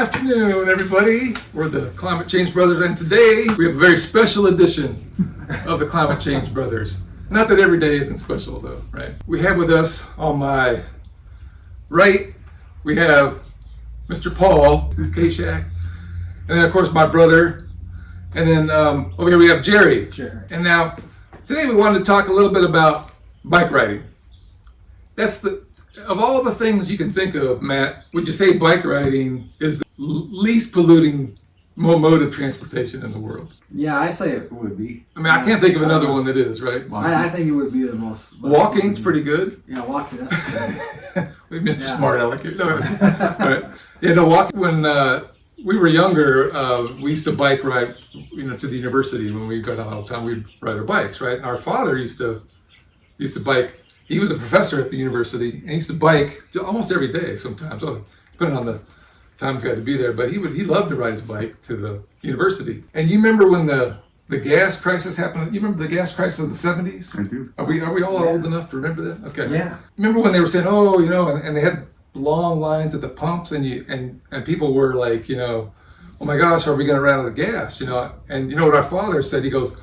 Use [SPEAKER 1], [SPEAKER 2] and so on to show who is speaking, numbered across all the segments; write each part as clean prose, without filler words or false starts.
[SPEAKER 1] afternoon, everybody. We're the Climate Change Brothers, and today we have a very special edition of the Climate Change Brothers. Not that every day isn't special, though, right? We have with us on my right, we have Mr. Paul Kashak, and then of course my brother, and then over here we have Jerry.
[SPEAKER 2] Sure.
[SPEAKER 1] And now today we wanted to talk a little bit about bike riding. Of all the things you can think of, Matt, would you say bike riding is the least polluting mode of transportation in the world?
[SPEAKER 2] Yeah, I say it would be.
[SPEAKER 1] I mean, I can't think of another one that is, right?
[SPEAKER 2] I think it would be the most.
[SPEAKER 1] Walking's pretty good.
[SPEAKER 2] Yeah, walking.
[SPEAKER 1] We Mr.
[SPEAKER 2] Yeah.
[SPEAKER 1] Smart Aleck here. No, right. Yeah, no, walking. When we were younger, we used to bike ride, to the university. When we got out all the time, we'd ride our bikes, right? And our father used to bike. He was a professor at the university, and he used to bike almost every day sometimes, depending on the time he had to be there. But he loved to ride his bike to the university. And you remember when the gas crisis happened? You remember the gas crisis in the 70s?
[SPEAKER 3] I do.
[SPEAKER 1] Are we all old enough to remember that? Okay.
[SPEAKER 2] Yeah.
[SPEAKER 1] Remember when they were saying, and they had long lines at the pumps, and people were like, oh my gosh, are we going to run out of gas? And you know what our father said? He goes,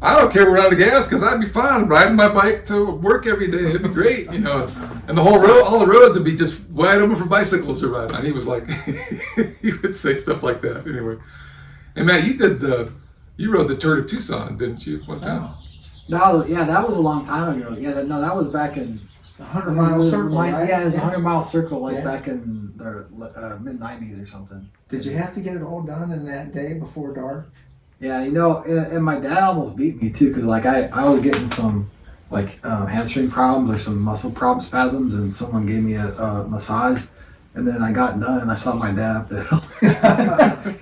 [SPEAKER 1] I don't care we're out of gas because I'd be fine riding my bike to work every day. It'd be great, And the whole road, all the roads would be just wide open for bicycles to ride on. He was like, he would say stuff like that anyway. And Matt, you rode the Tour de Tucson, didn't you, one time?
[SPEAKER 2] That was a long time ago. Yeah, that was back in
[SPEAKER 4] 100-mile circle, right?
[SPEAKER 2] Yeah, it was a 100-mile circle, back in the mid-90s or something.
[SPEAKER 4] Did you have to get it all done in that day before dark?
[SPEAKER 2] Yeah, and my dad almost beat me too, because I was getting some hamstring problems or some muscle spasms, and someone gave me a massage, and then I got done and I saw my dad up the hill.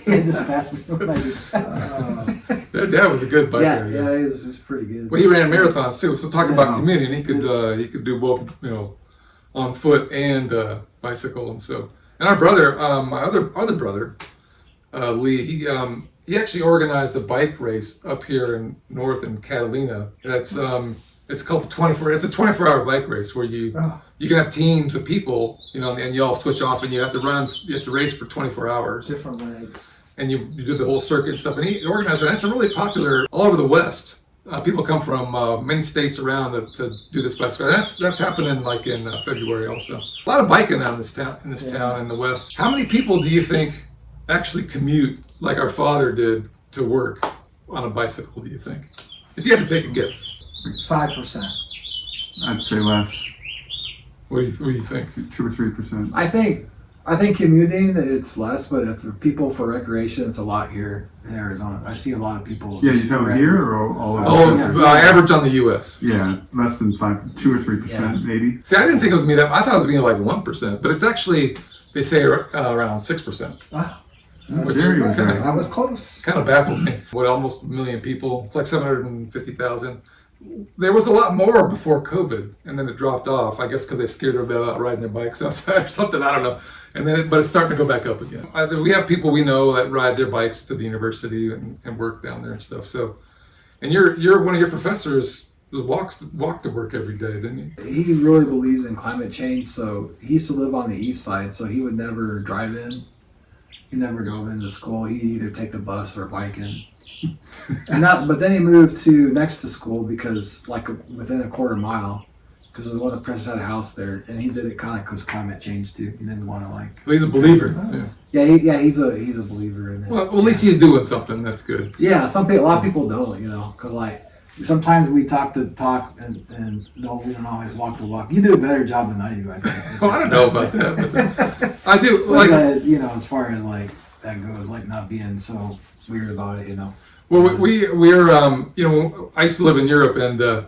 [SPEAKER 2] He had just passed me when I did.
[SPEAKER 1] That dad was a good biker.
[SPEAKER 2] Yeah, he was pretty good.
[SPEAKER 1] Well, he ran marathons too. So talking about commuting, he could do both, on foot and bicycle, and so. And our brother, my other brother, Lee, he actually organized a bike race up here in Catalina. That's it's called 24. It's a 24-hour bike race where you can have teams of people, and you all switch off, and you have to race for 24 hours.
[SPEAKER 4] Different legs.
[SPEAKER 1] And you do the whole circuit and stuff. And he organized it. And it's really popular all over the West. People come from many states around to do this bicycle. That's happening in February also. A lot of biking out in this town in the West. How many people do you think actually commute like our father did to work on a bicycle, do you think? If you had to take a guess.
[SPEAKER 4] 5%.
[SPEAKER 3] I'd say less.
[SPEAKER 1] What do you think?
[SPEAKER 3] 2 or 3%.
[SPEAKER 2] I think commuting, it's less, but if people for recreation, it's a lot here in Arizona. I see a lot of people.
[SPEAKER 3] Yeah, you talking here or all over?
[SPEAKER 1] Average on the U.S.
[SPEAKER 3] Yeah, less than 2 or 3%, maybe.
[SPEAKER 1] See, I didn't think it was me that. I thought it was being like 1%, but it's actually, they say around 6%.
[SPEAKER 4] Wow.
[SPEAKER 1] I
[SPEAKER 4] was close.
[SPEAKER 1] Kind of baffles me. Almost 1 million people. It's like 750,000. There was a lot more before COVID, and then it dropped off. I guess because they scared them about riding their bikes outside or something. I don't know. But it's starting to go back up again. We have people we know that ride their bikes to the university and work down there and stuff. So, and you're one of your professors walk to work every day, didn't he?
[SPEAKER 2] He really believes in climate change, so he used to live on the east side, so he would never drive in. He never drove into school. He'd either take the bus or bike in. But then he moved to next to school because within a quarter mile, because one of the professors had a house there, and he did it kind of because climate change too. He didn't want to
[SPEAKER 1] So he's a believer.
[SPEAKER 2] Yeah, he's a believer in it.
[SPEAKER 1] Well, at least he's doing something. That's good.
[SPEAKER 2] Yeah, a lot of people don't, because sometimes we talk and no, we don't always walk the walk. You do a better job than I do, I think.
[SPEAKER 1] Well, I don't know about that, but I do.
[SPEAKER 2] As far as that goes, not being so weird about it,
[SPEAKER 1] Well, we're I used to live in Europe, and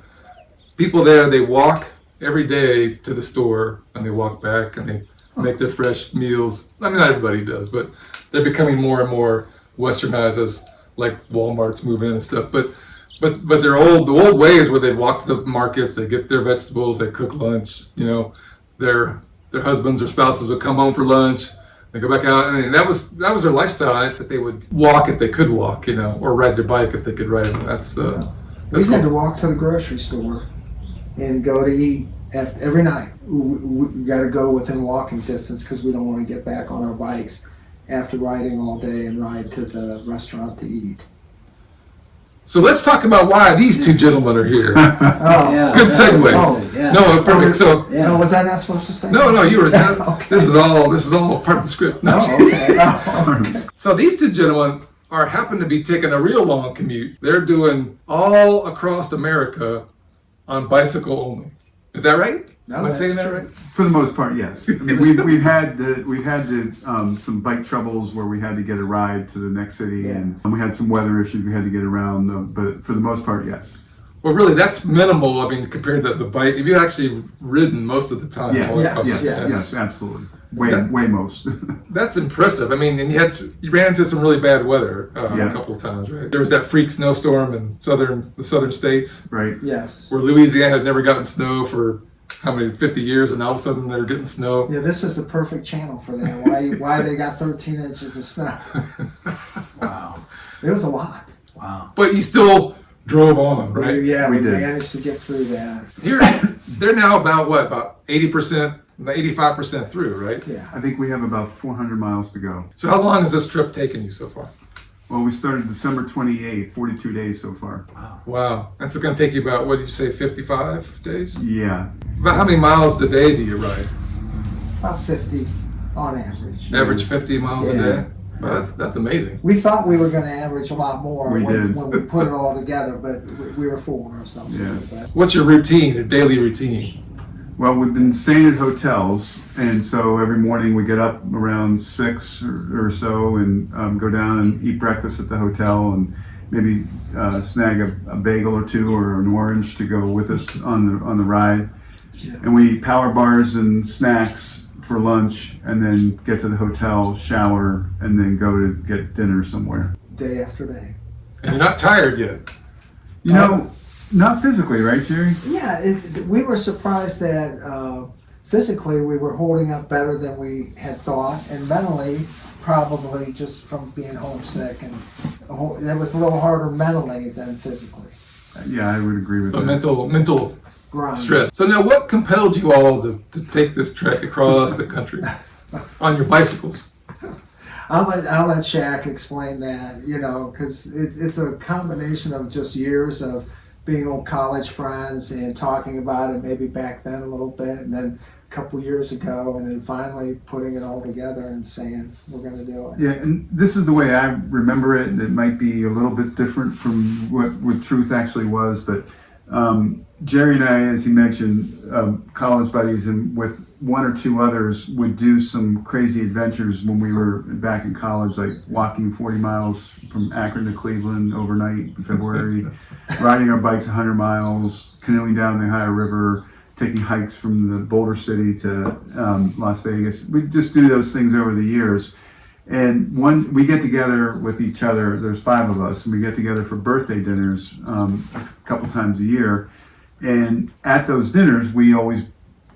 [SPEAKER 1] people there, they walk every day to the store, and they walk back, and they make their fresh meals. I mean, not everybody does, but they're becoming more and more westernized as Walmart's moving in and stuff. But the old ways where they'd walk to the markets, they get their vegetables, they cook lunch. Their husbands or spouses would come home for lunch. They go back out, and that was their lifestyle. And it's that they would walk if they could walk, or ride their bike if they could ride it.
[SPEAKER 4] We had to walk to the grocery store and go to eat every night. We got to go within walking distance because we don't want to get back on our bikes. after riding all day and ride to the restaurant to eat.
[SPEAKER 1] So let's talk about why these two gentlemen are here.
[SPEAKER 4] Oh,
[SPEAKER 2] Yeah.
[SPEAKER 1] Good segue.
[SPEAKER 4] Oh,
[SPEAKER 2] yeah.
[SPEAKER 1] No, perfect. So
[SPEAKER 2] Yeah.
[SPEAKER 4] no, was I not supposed to say?
[SPEAKER 1] no, you were.
[SPEAKER 4] Okay.
[SPEAKER 1] This is all part of the script. No.
[SPEAKER 4] Oh, okay. Oh, okay.
[SPEAKER 1] So these two gentlemen happen to be taking a real long commute. They're doing all across America on bicycle only. Is that right?
[SPEAKER 4] No,
[SPEAKER 1] Am I
[SPEAKER 4] that's
[SPEAKER 1] saying that
[SPEAKER 4] true.
[SPEAKER 1] right?
[SPEAKER 3] For the most part, yes. I mean, we've had some bike troubles where we had to get a ride to the next city, and we had some weather issues we had to get around. But for the most part, yes.
[SPEAKER 1] Well, really, that's minimal. I mean, compared to the bike, if you actually ridden most of the time.
[SPEAKER 3] Yes,
[SPEAKER 1] all
[SPEAKER 3] yes,
[SPEAKER 1] across-
[SPEAKER 3] yes, absolutely. Way
[SPEAKER 1] Yeah.
[SPEAKER 3] most.
[SPEAKER 1] That's impressive. I mean, and you ran into some really bad weather
[SPEAKER 3] Yeah.
[SPEAKER 1] a couple of times, right? There was that freak snowstorm in the southern states,
[SPEAKER 3] Right.
[SPEAKER 4] Yes.
[SPEAKER 1] where Louisiana had never gotten snow for how many 50 years, and all of a sudden they're getting snow.
[SPEAKER 4] Yeah, this is the perfect channel for that. Why they got 13 inches of snow?
[SPEAKER 2] Wow.
[SPEAKER 4] It was a lot.
[SPEAKER 2] Wow.
[SPEAKER 1] But you still drove on, right?
[SPEAKER 4] Yeah,
[SPEAKER 3] We
[SPEAKER 4] we
[SPEAKER 3] did.
[SPEAKER 4] managed to get through that.
[SPEAKER 1] Here, they're now about 80%, 85% through, right?
[SPEAKER 4] Yeah.
[SPEAKER 3] I think we have about 400 miles to go.
[SPEAKER 1] So how long has this trip taken you so far?
[SPEAKER 3] Well, we started December 28th, 42 days so far.
[SPEAKER 1] Wow. That's going to take you about, what did you say, 55 days?
[SPEAKER 3] Yeah.
[SPEAKER 1] About how many miles a day do you ride?
[SPEAKER 4] About 50 on average.
[SPEAKER 1] Average 50 miles a
[SPEAKER 4] Yeah.
[SPEAKER 1] day? Well, that's amazing.
[SPEAKER 4] We thought we were going to average a lot more
[SPEAKER 3] We
[SPEAKER 4] when,
[SPEAKER 3] did.
[SPEAKER 4] when we put it all together, but we were fooling ourselves.
[SPEAKER 3] Yeah.
[SPEAKER 4] A little bit.
[SPEAKER 1] What's your routine, your daily routine?
[SPEAKER 3] Well, we've been staying at hotels, and so every morning we get up around 6 or so and go down and eat breakfast at the hotel and maybe snag a bagel or two or an orange to go with us on the ride.
[SPEAKER 4] Yeah.
[SPEAKER 3] And we eat power bars and snacks for lunch, and then get to the hotel, shower, and then go to get dinner somewhere.
[SPEAKER 4] Day after day.
[SPEAKER 1] And you're not tired yet.
[SPEAKER 3] You know, not physically, right, Jerry?
[SPEAKER 4] Yeah, we were surprised that physically we were holding up better than we had thought, and mentally, probably just from being homesick, and that was a little harder mentally than physically.
[SPEAKER 3] Yeah, I would agree with
[SPEAKER 1] So
[SPEAKER 3] that.
[SPEAKER 1] mental
[SPEAKER 4] Grind.
[SPEAKER 1] stress. So now what compelled you all to take this trek across the country on your bicycles?
[SPEAKER 4] I'll let Shaq explain that, because it's a combination of just years of being old college friends and talking about it maybe back then a little bit, and then a couple years ago, and then finally putting it all together and saying we're going to do it.
[SPEAKER 3] Yeah, and this is the way I remember it, and it might be a little bit different from what truth actually was, but Jerry and I, as he mentioned, college buddies, and with one or two others, would do some crazy adventures when we were back in college, like walking 40 miles from Akron to Cleveland overnight in February, riding our bikes 100 miles, canoeing down the Ohio River, taking hikes from the Boulder City to Las Vegas. We just do those things over the years. And we get together with each other, there's 5 of us, and we get together for birthday dinners a couple times a year. And at those dinners, we always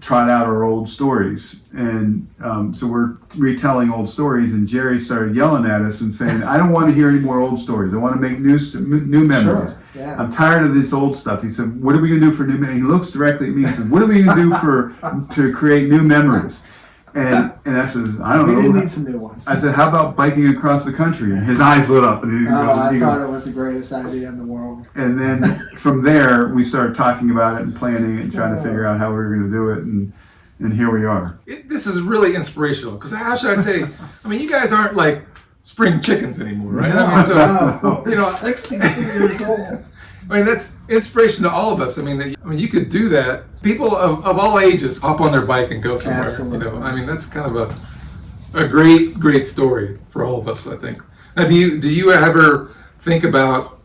[SPEAKER 3] trot out our old stories. And so we're retelling old stories, and Jerry started yelling at us and saying, I don't want to hear any more old stories. I want to make new memories.
[SPEAKER 4] Sure, yeah.
[SPEAKER 3] I'm tired of this old stuff. He said, what are we going to do for new memories? He looks directly at me and says, what are we going to do to create new memories? And I said, I don't
[SPEAKER 4] We
[SPEAKER 3] know.
[SPEAKER 4] did need some new ones.
[SPEAKER 3] I said, how about biking across the country? And his eyes lit up, and he goes,
[SPEAKER 4] I thought it was the greatest idea in the world.
[SPEAKER 3] and then from there, we started talking about it and planning it and trying to figure out how we were going to do it, and here we are.
[SPEAKER 1] This is really inspirational, because how should I say, I mean, you guys aren't like spring chickens anymore, right? I mean, so,
[SPEAKER 4] No,
[SPEAKER 1] you know,
[SPEAKER 4] 62 years old.
[SPEAKER 1] I mean, that's inspiration to all of us. I mean, you could do that. People of all ages hop on their bike and go somewhere.
[SPEAKER 4] Absolutely.
[SPEAKER 1] I mean, that's kind of a great story for all of us, I think. Now, do you ever think about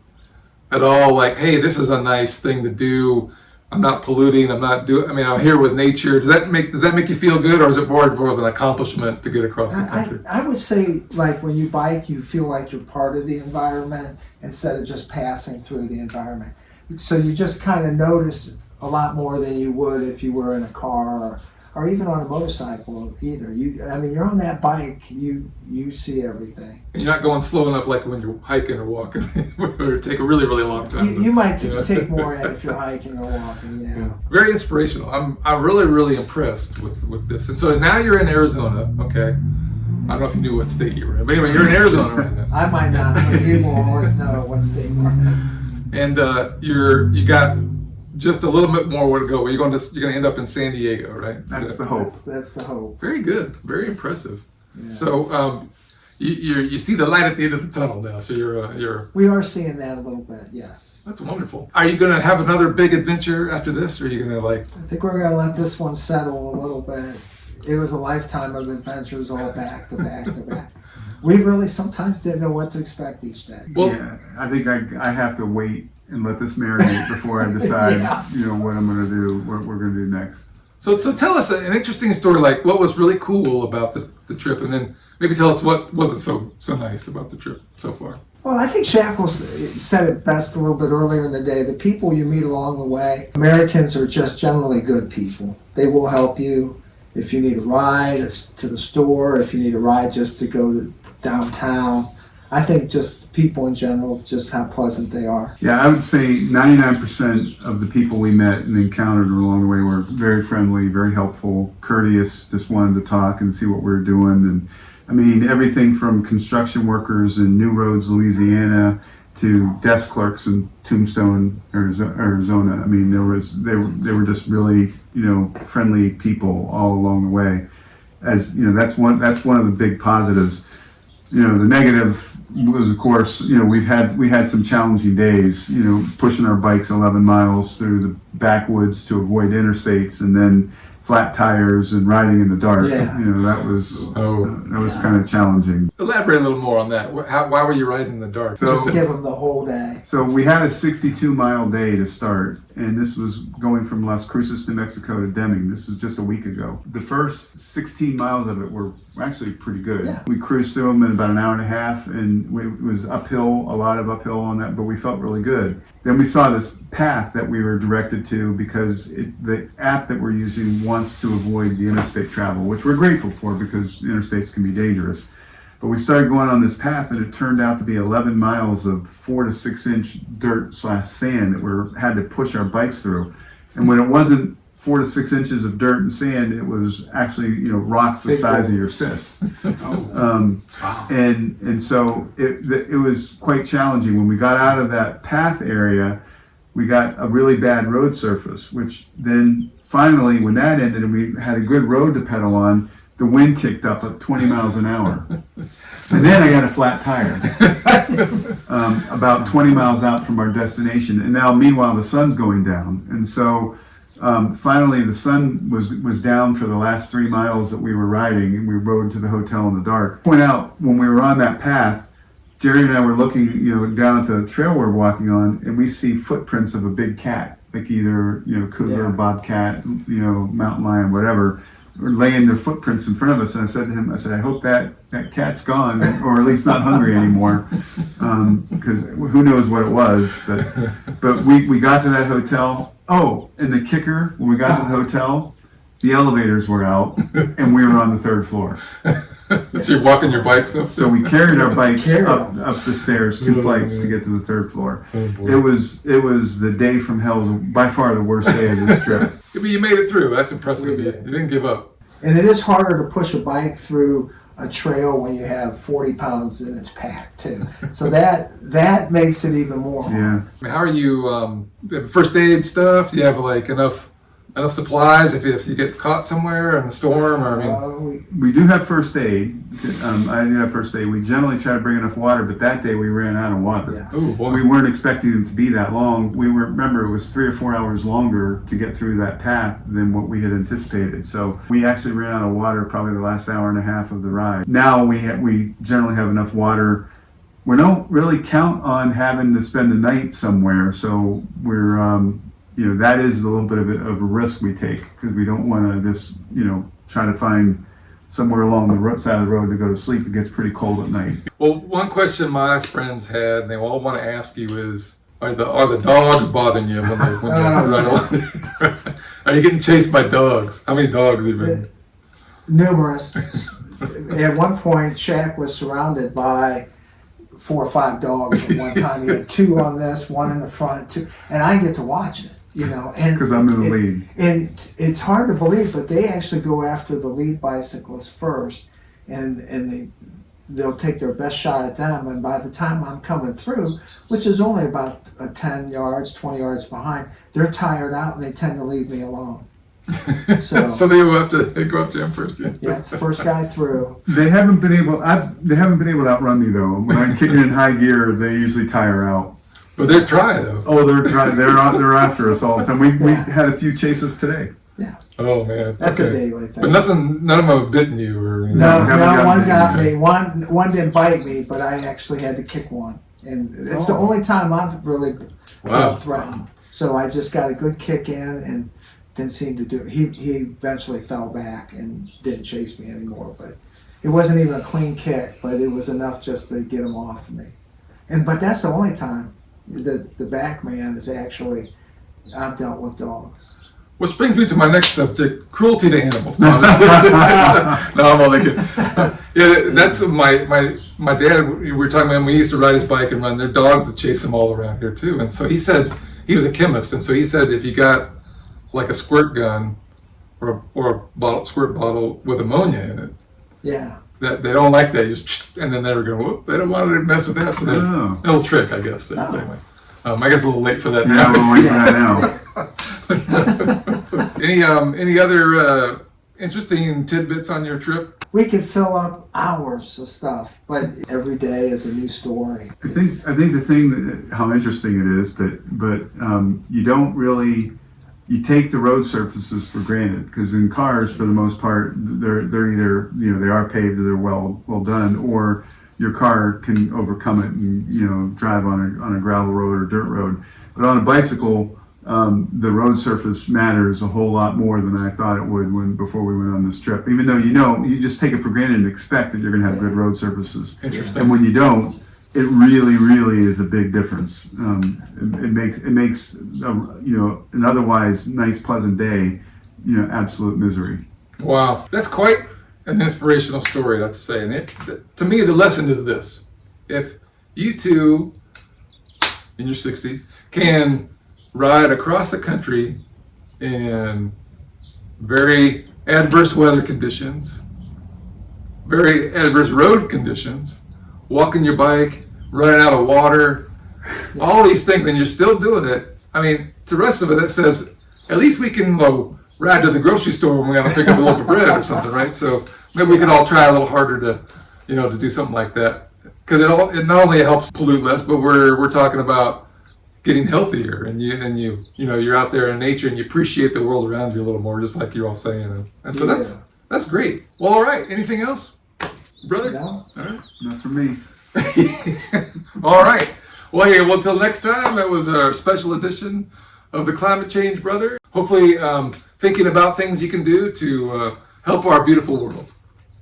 [SPEAKER 1] at all, like, hey, this is a nice thing to do? I'm not polluting. I'm here with nature. Does that make you feel good, or is it more of an accomplishment to get across the country?
[SPEAKER 4] I would say, like, when you bike, you feel like you're part of the environment instead of just passing through the environment. So you just kind of notice a lot more than you would if you were in a car or even on a motorcycle either. You're on that bike, you see everything.
[SPEAKER 1] And you're not going slow enough, like when you're hiking or walking, or take a really long time.
[SPEAKER 4] You might
[SPEAKER 1] you know.
[SPEAKER 4] take more in if you're hiking or walking, yeah.
[SPEAKER 1] Very inspirational. I'm really impressed with this. And so now you're in Arizona, okay? I don't know if you knew what state you were in, but anyway, you're in Arizona right now.
[SPEAKER 4] I might not, but he will always know what state we're in.
[SPEAKER 1] And you got just a little bit more where to go. You're going to end up in San Diego, right?
[SPEAKER 3] That's the hope.
[SPEAKER 4] That's the hope.
[SPEAKER 1] Very good, very impressive.
[SPEAKER 4] Yeah.
[SPEAKER 1] So you see the light at the end of the tunnel now. So you're
[SPEAKER 4] We are seeing that a little bit, yes.
[SPEAKER 1] that's wonderful. Are you going to have another big adventure after this, or are you going to like?
[SPEAKER 4] I think we're going to let this one settle a little bit. It was a lifetime of adventures all back to back to back. We really sometimes didn't know what to expect each day.
[SPEAKER 1] Well,
[SPEAKER 3] Yeah, I think I have to wait and let this marinate before I decide,
[SPEAKER 4] Yeah.
[SPEAKER 3] what I'm going to do, what we're going to do next.
[SPEAKER 1] so tell us an interesting story, like what was really cool about the trip, and then maybe tell us what wasn't so nice about the trip so far.
[SPEAKER 4] Well, I think Shackles said it best a little bit earlier in the day. The people you meet along the way, Americans are just generally good people. They will help you if you need a ride to the store, if you need a ride just to go to downtown. I think just people in general, just how pleasant they are.
[SPEAKER 3] Yeah, I would say 99% of the people we met and encountered along the way were very friendly, very helpful, courteous, just wanted to talk and see what we were doing. And I mean, everything from construction workers in New Roads, Louisiana, to desk clerks in Tombstone, Arizona. I mean, they were just really, friendly people all along the way. As that's one of the big positives. The negative was, of course, we had some challenging days, pushing our bikes 11 miles through the backwoods to avoid interstates, and then flat tires and riding in the dark.
[SPEAKER 4] Yeah.
[SPEAKER 3] That was kind of challenging.
[SPEAKER 1] Elaborate a little more on that. Why were you riding in the dark?
[SPEAKER 3] So-
[SPEAKER 4] Just give them the whole day.
[SPEAKER 3] So we had a 62-mile day to start, and this was going from Las Cruces, New Mexico to Deming. This is just a week ago. The first 16 miles of it were actually pretty good.
[SPEAKER 4] Yeah.
[SPEAKER 3] We cruised through them in about an hour and a half, and it was uphill, a lot of uphill on that, but we felt really good. Then we saw this path that we were directed to because the app that we're using wants to avoid the interstate travel, which we're grateful for because interstates can be dangerous. But we started going on this path, and it turned out to be 11 miles of 4 to 6 inch dirt/sand that we had to push our bikes through. And when it wasn't 4 to 6 inches of dirt and sand, it was actually rocks the
[SPEAKER 4] Big
[SPEAKER 3] size of
[SPEAKER 4] boulders.
[SPEAKER 3] your fist.
[SPEAKER 2] Wow.
[SPEAKER 3] And so it was quite challenging. When we got out of that path area, we got a really bad road surface, which then finally, when that ended and we had a good road to pedal on, the wind kicked up at 20 miles an hour. And then I got a flat tire about 20 miles out from our destination. And now, meanwhile, the sun's going down. And so finally, the sun was down for the last 3 miles that we were riding, and we rode to the hotel in the dark. Point out, when we were on that path, Jerry and I were looking, down at the trail we're walking on, and we see footprints of a big cat, like either, cougar,
[SPEAKER 4] Yeah.
[SPEAKER 3] bobcat, mountain lion, whatever, were laying their footprints in front of us. And I said to him, I hope that cat's gone, or at least not hungry anymore, because who knows what it was. But we got to that hotel. Oh, and the kicker, when we got to the hotel, the elevators were out, and we were on the 3rd floor.
[SPEAKER 1] So you're walking your bikes up?
[SPEAKER 3] So we carried our bikes
[SPEAKER 4] Carried
[SPEAKER 3] up the stairs, 2 flights to get to the 3rd floor.
[SPEAKER 1] Oh, boy.
[SPEAKER 3] It was the day from hell, by far the worst day of this trip.
[SPEAKER 1] Yeah, but you made it through. That's impressive.
[SPEAKER 4] We
[SPEAKER 1] You
[SPEAKER 4] did.
[SPEAKER 1] didn't give up.
[SPEAKER 4] And it is harder to push a bike through a trail when you have 40 pounds and it's packed too. So that makes it even more hard.
[SPEAKER 3] Yeah.
[SPEAKER 1] I mean, how are you? First aid stuff? Do you have like enough supplies if you get caught somewhere in a storm? Or
[SPEAKER 3] We do have first aid. I do have first aid. We generally try to bring enough water, but that day we ran out of water.
[SPEAKER 4] Yes.
[SPEAKER 1] Oh boy.
[SPEAKER 3] We weren't expecting it to be that long. Remember, it was 3 or 4 hours longer to get through that path than what we had anticipated. So we actually ran out of water probably the last hour and a half of the ride. Now we generally have enough water. We don't really count on having to spend the night somewhere, so we're that is a little bit of a risk we take, because we don't want to just try to find somewhere along the side of the road to go to sleep. It gets pretty cold at night.
[SPEAKER 1] Well, one question my friends had, and they all want to ask you is, are the dogs bothering you when you ride along? Are you getting chased by dogs? How many dogs have you been?
[SPEAKER 4] Numerous. At one point, Shaq was surrounded by 4 or 5 dogs at one time. He had 2 on this, 1 in the front, 2, and I get to watch it. And
[SPEAKER 3] Because I'm in the lead.
[SPEAKER 4] And it's hard to believe, but they actually go after the lead bicyclist first, and they'll take their best shot at them, and by the time I'm coming through, which is only about 10 yards, 20 yards behind, they're tired out and they tend to leave me alone. So,
[SPEAKER 1] So they will have to go after him first. Yeah.
[SPEAKER 4] yeah, first guy through.
[SPEAKER 3] They haven't been able to outrun me though. When I'm kicking in high gear, they usually tire out.
[SPEAKER 1] But they're trying though.
[SPEAKER 3] Oh, they're after us all the time. We had a few chases today.
[SPEAKER 1] Oh man,
[SPEAKER 4] That's a
[SPEAKER 1] okay.
[SPEAKER 4] daily thing.
[SPEAKER 1] But none of them have bitten you or anything.
[SPEAKER 4] No,
[SPEAKER 3] haven't gotten
[SPEAKER 4] one
[SPEAKER 3] me.
[SPEAKER 4] got me. One didn't bite me, but I actually had to kick one, and it's the only time I've really
[SPEAKER 1] Wow.
[SPEAKER 4] threatened. So I just got a good kick in and didn't seem to do it. He eventually fell back and didn't chase me anymore. But it wasn't even a clean kick, but it was enough just to get him off of me. But that's the only time the back man is actually I've dealt with dogs.
[SPEAKER 1] Which brings me to my next subject: cruelty to animals. No, I'm only kidding. Yeah, that's my dad. We were talking about when we used to ride his bike and run. Their dogs would chase him all around here too. And so he said he was a chemist, and so he said if you got like a squirt gun or a squirt bottle with ammonia in it,
[SPEAKER 4] Yeah.
[SPEAKER 1] that they don't like that. You just and then they were going, whoop, they don't want to mess with that. So they,
[SPEAKER 3] Oh.
[SPEAKER 1] a little trick, I guess.
[SPEAKER 4] Oh.
[SPEAKER 1] Anyway, I guess a little late for that.
[SPEAKER 3] Yeah,
[SPEAKER 1] now.
[SPEAKER 3] we'll wait for that now.
[SPEAKER 1] Any other interesting tidbits on your trip?
[SPEAKER 4] We could fill up hours of stuff, but every day is a new story.
[SPEAKER 3] I think the thing that how interesting it is, but you don't really you take the road surfaces for granted because in cars for the most part they're either they are paved or they're well done, or your car can overcome it and drive on a gravel road or dirt road. But on a bicycle, the road surface matters a whole lot more than I thought it would before we went on this trip. Even though you just take it for granted and expect that you're going to have good road surfaces.
[SPEAKER 1] Interesting.
[SPEAKER 3] And when you don't, it really, really is a big difference. It makes an otherwise nice, pleasant day, absolute misery.
[SPEAKER 1] Wow, that's quite an inspirational story, I have to say. And to me, the lesson is this: if you two in your 60s can ride across the country in very adverse weather conditions, very adverse road conditions, walking your bike, running out of water, all these things, and you're still doing it. I mean, to the rest of it, it says, at least we can ride to the grocery store when we got to pick up a loaf of bread or something, right? So maybe we could all try a little harder to do something like that. Because it not only helps pollute less, but we're talking about getting healthier, and you're out there in nature and you appreciate the world around you a little more, just like you're all saying. And so that's great. Well, all right. Anything else, brother?
[SPEAKER 4] No?
[SPEAKER 1] All right.
[SPEAKER 3] Not for me.
[SPEAKER 1] All right. Well, hey, until next time, that was our special edition of the Climate Change Brother. Hopefully, thinking about things you can do to help our beautiful world.